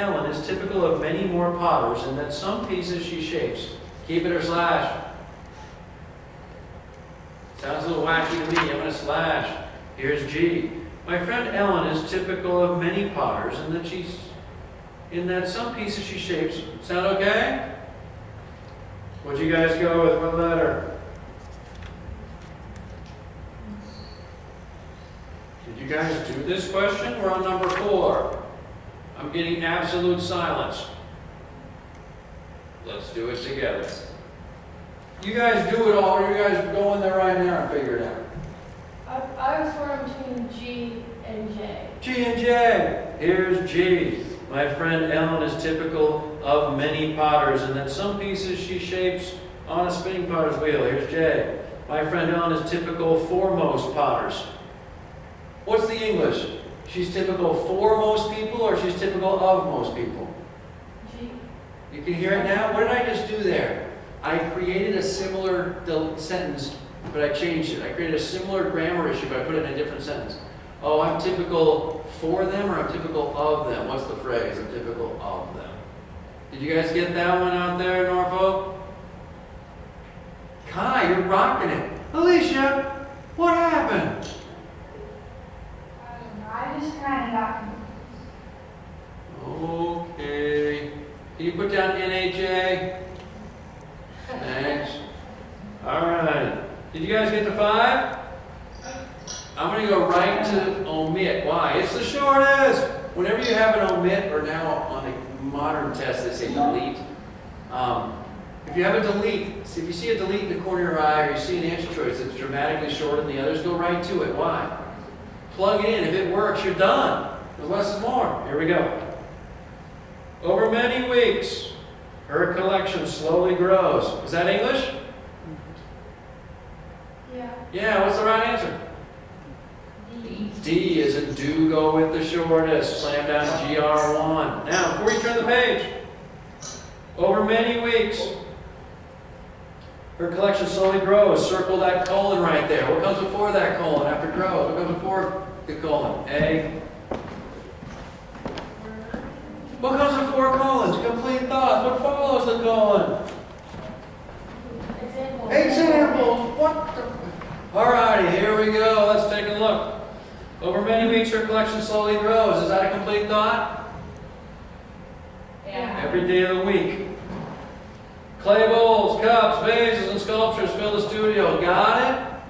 Ellen is typical of many more potters in that some pieces she shapes. Keep it or slash. Sounds a little wacky to me. I'm going to slash. Here's G. My friend Ellen is typical of many potters in that some pieces she shapes. Sound okay? What'd you guys go with? What letter? Did you guys do this question? We're on number 4. I'm getting absolute silence. Let's do it together. You guys do it all, or you guys go in there right now and figure it out. I was torn between G and J. G and J. Here's G. My friend Ellen is typical of many potters in that some pieces she shapes on a spinning potter's wheel. Here's J. My friend Ellen is typical for most potters. What's the English? She's typical for most people, or she's typical of most people? G. You can hear it now? What did I just do there? I created a similar sentence, but I changed it. I created a similar grammar issue, but I put it in a different sentence. Oh, I'm typical for them, or I'm typical of them? What's the phrase? I'm typical of them. Did you guys get that one out there, Norfolk? Kai, you're rocking it. Alicia, what happened? I just kind of got confused. Okay. Can you put down NHA? Thanks. All right. Did you guys get to 5? I'm going to go right to omit. Why? It's the shortest. Whenever you have an omit, or now on a modern test they say delete. If you have a delete, so if you see a delete in the corner of your eye, or you see an answer choice that's dramatically shorter than the others, go right to it. Why? Plug it in. If it works, you're done. There's less is more. Here we go. Over many weeks, her collection slowly grows. Is that English? Yeah. Yeah, what's the right answer? D. D is in do, go with the shortest. Slam down GR1. Now, before you turn the page, over many weeks, her collection slowly grows. Circle that colon right there. What comes before that colon after grows? What comes before the colon? A. What comes before colons? Complete thoughts. What follows the colon? Examples. Examples. What the? Alrighty, here we go. Let's take a look. Over many weeks, her collection slowly grows. Is that a complete thought? Yeah. Every day of the week. Clay bowls, cups, vases, and sculptures fill the studio. Got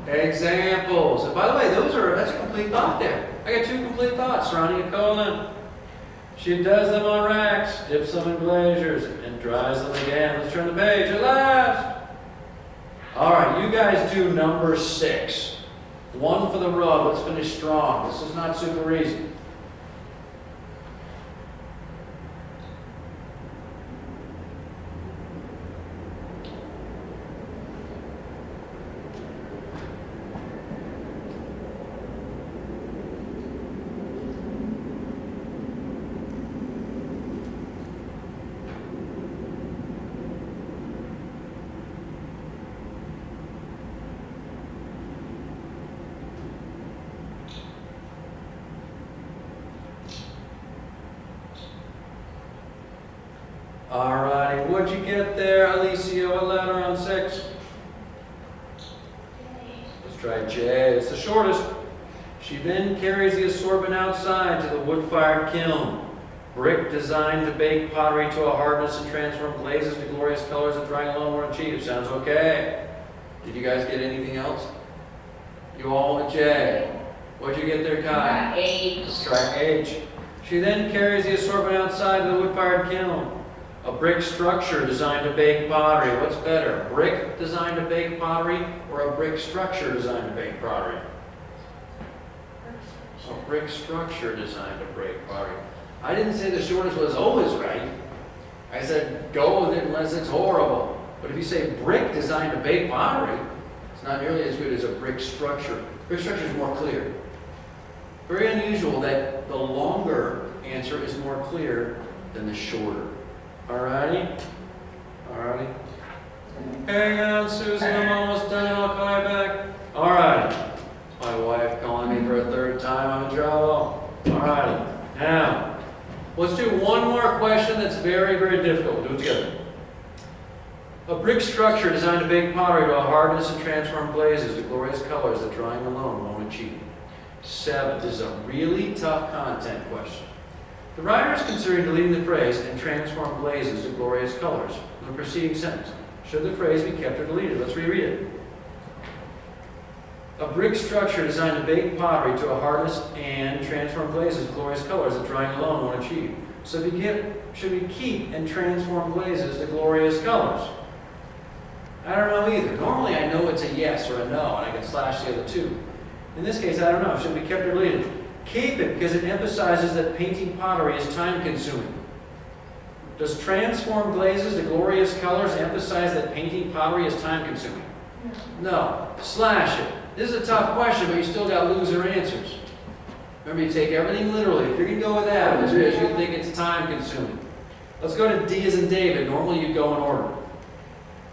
it? Examples. And by the way, that's a complete thought there. I got 2 complete thoughts surrounding a colon. She does them on racks, dips them in glaziers, and dries them again. Let's turn the page at last. All right, you guys do number 6. 1 for the road. Let's finish strong. This is not super easy. Alrighty, what'd you get there, Alicia? What letter on 6? Let's try J. It's the shortest. She then carries the assortment outside to the wood-fired kiln. Brick designed to bake pottery to a hardness and transform glazes to glorious colors and drying alone were achieved. Sounds okay. Did you guys get anything else? You all went J. What'd you get there, Kai? H. Let's try H. She then carries the assortment outside to the wood-fired kiln. A brick structure designed to bake pottery. What's better? Brick designed to bake pottery, or a brick structure designed to bake pottery? A brick structure designed to bake pottery. I didn't say the shortest was always right. I said go with it unless it's horrible. But if you say brick designed to bake pottery, it's not nearly as good as a brick structure. Brick structure is more clear. Very unusual that the longer answer is more clear than the shorter. Alrighty? Alrighty? Hang on, Susan, I'm almost done. I'll call you back. Alright. My wife calling me for a 3rd time. I'm in trouble. Alrighty. Now, Let's do one more question that's very, very difficult. We'll do it together. A brick structure designed to bake pottery to a hardness and transform glazes to glorious colors that drying alone won't achieve. 7. This is a really tough content question. The writer is considering deleting the phrase "and transform glazes to glorious colors" from the preceding sentence. Should the phrase be kept or deleted? Let's reread it. A brick structure designed to bake pottery to a hardness and transform glazes to glorious colors that drying alone won't achieve. So should we keep "and transform glazes to glorious colors"? I don't know either. Normally I know it's a yes or a no, and I can slash the other two. In this case, I don't know. Should it be kept or deleted? Keep it, because it emphasizes that painting pottery is time-consuming. Does transform glazes to glorious colors emphasize that painting pottery is time-consuming? No. Slash it. This is a tough question, but you still got loser answers. Remember, you take everything literally. If you're going to go with that, which is you think it's time-consuming. Let's go to D as in David. Normally you go in order.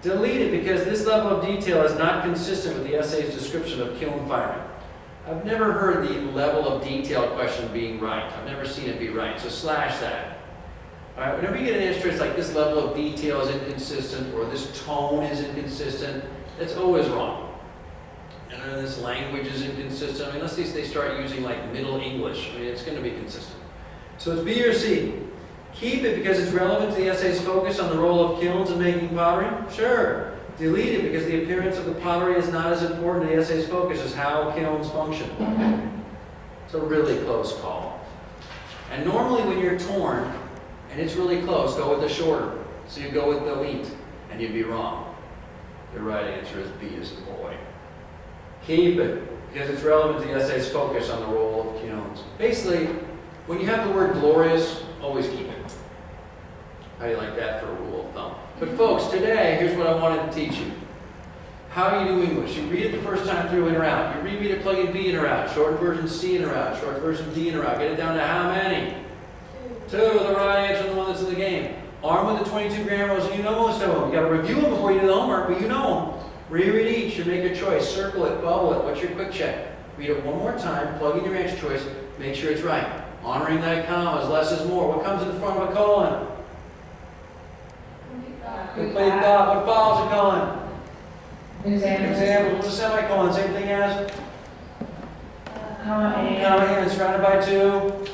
Delete it, because this level of detail is not consistent with the essay's description of kiln firing. I've never heard the level of detail question being right. I've never seen it be right, so slash that. All right, whenever you get an answer, it's like this level of detail is inconsistent, or this tone is inconsistent, it's always wrong. And then this language is inconsistent. I mean, unless they start using like Middle English, I mean, it's going to be consistent. So it's B or C. Keep it because it's relevant to the essay's focus on the role of kilns in making pottery? Sure. Delete it because the appearance of the pottery is not as important to the essay's focus as how kilns function. It's a really close call. And normally when you're torn and it's really close, go with the shorter. So you go with delete and you'd be wrong. The right answer is B as in boy. Keep it because it's relevant to the essay's focus on the role of kilns. Basically, when you have the word glorious, always keep it. How do you like that for a rule of thumb? But folks, today, here's what I wanted to teach you. How you do English. You read it the first time through in or out. You reread it, plug in B in or out. Short version C in or out. Short version D in or out. Get it down to how many? 2. The right answer, the one that's in the game. Armed with the 22 grammar rules, and you know most of them. You got to review them before you do the homework, but you know them. Reread each and make a choice. Circle it, bubble it. What's your quick check? Read it one more time, plug in your answer choice, make sure it's right. Honoring thy commas, less is more. What comes in front of a colon? Complete thought. What follows a colon? Examples. What's a semicolon? Same thing as? Comma and surrounded by 2.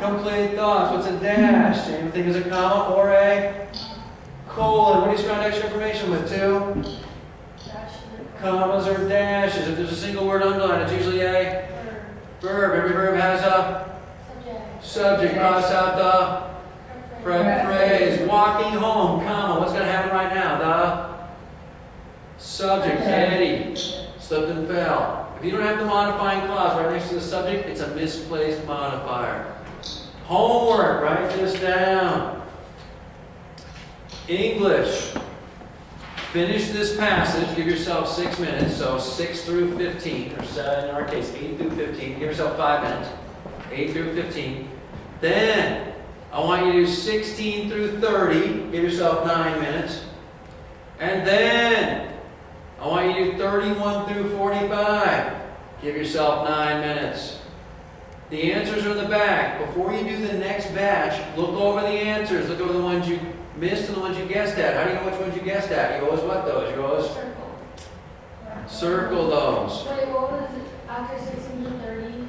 Complete thoughts. What's a dash? Same thing as a comma or a colon. What do you surround extra information with? 2? Commas or dashes. If there's a single word underlined, it's usually a verb. Every verb has a subject. Cross out the prep phrase. Walking home, comma. What's going to happen right now? The subject. Eddie slipped and fell. If you don't have the modifying clause right next to the subject, it's a misplaced modifier. Homework. Write this down. English. Finish this passage. Give yourself 6 minutes. So 6 through 15, or 7 in our case, 8 through 15. Give yourself 5 minutes. 8 through 15. Then I want you to do 16 through 30. Give yourself 9 minutes. And then I want you to do 31 through 45. Give yourself 9 minutes. The answers are in the back. Before you do the next batch, look over the answers. Look over the ones you missed and the ones you guessed at. How do you know which ones you guessed at? You always what those? You always circle those. Wait, what was it after 16 to 30?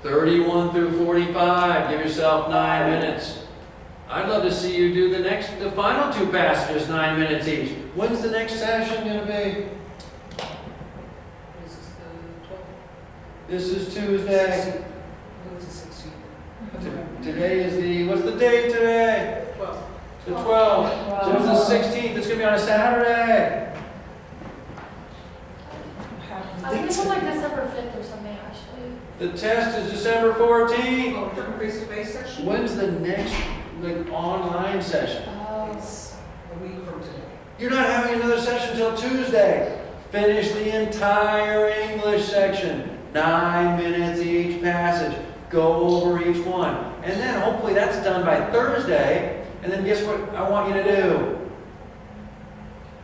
31 through 45. Give yourself 9 minutes. I'd love to see you do the final 2 passages, 9 minutes each. When's the next session going to be? This is Tuesday. Today is what's the date today? 12. The 12th. So it's the 16th. It's going to be on a Saturday. I think it's on like December 5th or something, actually. The test is December 14th. Oh, the face-to-face session? When's the next online session? It's a week from today. You're not having another session till Tuesday. Finish the entire English section. 9 minutes each passage. Go over each one. And then hopefully that's done by Thursday. And then guess what I want you to do?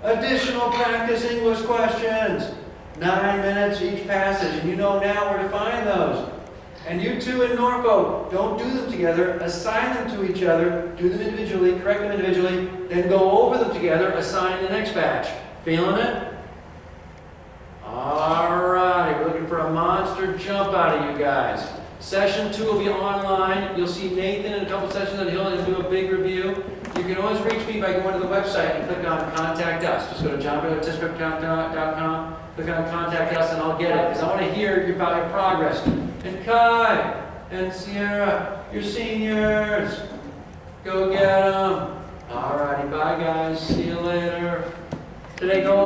Additional practice English questions. 9 minutes each passage. And you know now where to find those. And you two in Norfolk, don't do them together, assign them to each other, do them individually, correct them individually, then go over them together, assign the next batch. Feeling it? Alrighty, we're looking for a monster jump out of you guys. Session 2 will be online. You'll see Nathan in a couple sessions and he'll do a big review. You can always reach me by going to the website and click on Contact Us. Just go to johnbaylortescript.com, click on Contact Us, and I'll get it. Because I want to hear about your progress. And Kai and Sierra, your seniors, go get them. Alrighty, bye guys. See you later. Today, go.